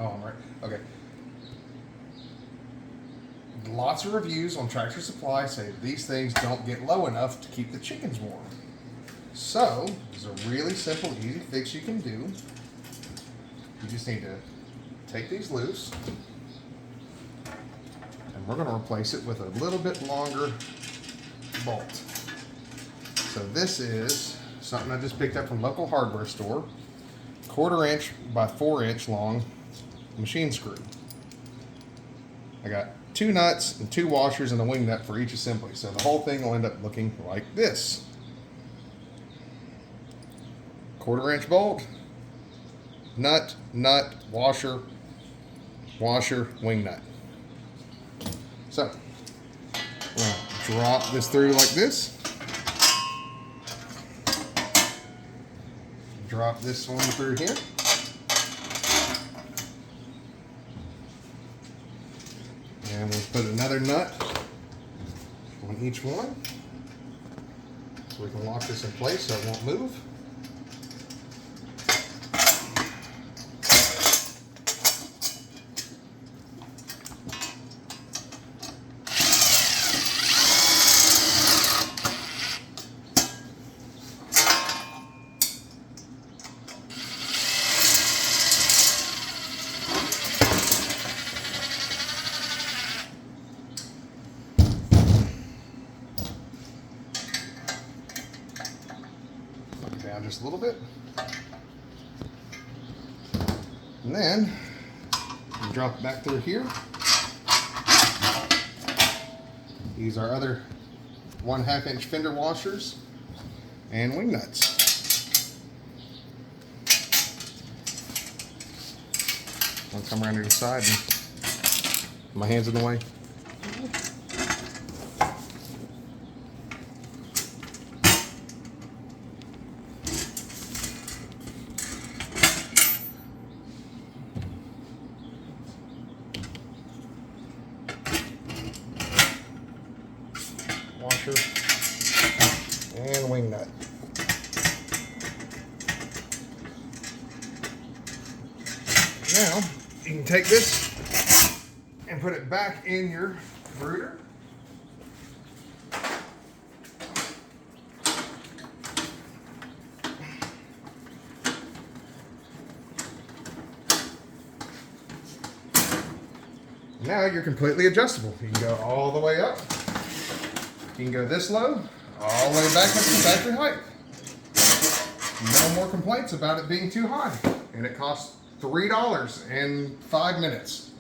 Oh, I'm right. Okay. Lots of reviews on Tractor Supply say these things don't get low enough to keep the chickens warm. So, there's a really simple, easy fix you can do. You just need to take these loose, and we're going to replace it with a little bit longer bolt. So this is something I just picked up from local hardware store. 1/4 inch by 4 inch long machine screw. I got 2 nuts and 2 washers and a wing nut for each assembly. So the whole thing will end up looking like this. 1/4 inch bolt, nut, washer, wing nut. So, we're going to drop this through like this. Drop this one through here. And we'll put another nut on each one so we can lock this in place so it won't move. Down just a little bit, and then we drop it back through here. These are other 1/2 inch fender washers and wing nuts. I'll come around to the side and my hands in the way. Washer and wing nut. Now you can take this and put it back in your brooder. Now you're completely adjustable. You can go all the way up. You can go this low, all the way back up to factory height. No more complaints about it being too high. And it costs $3 in 5 minutes.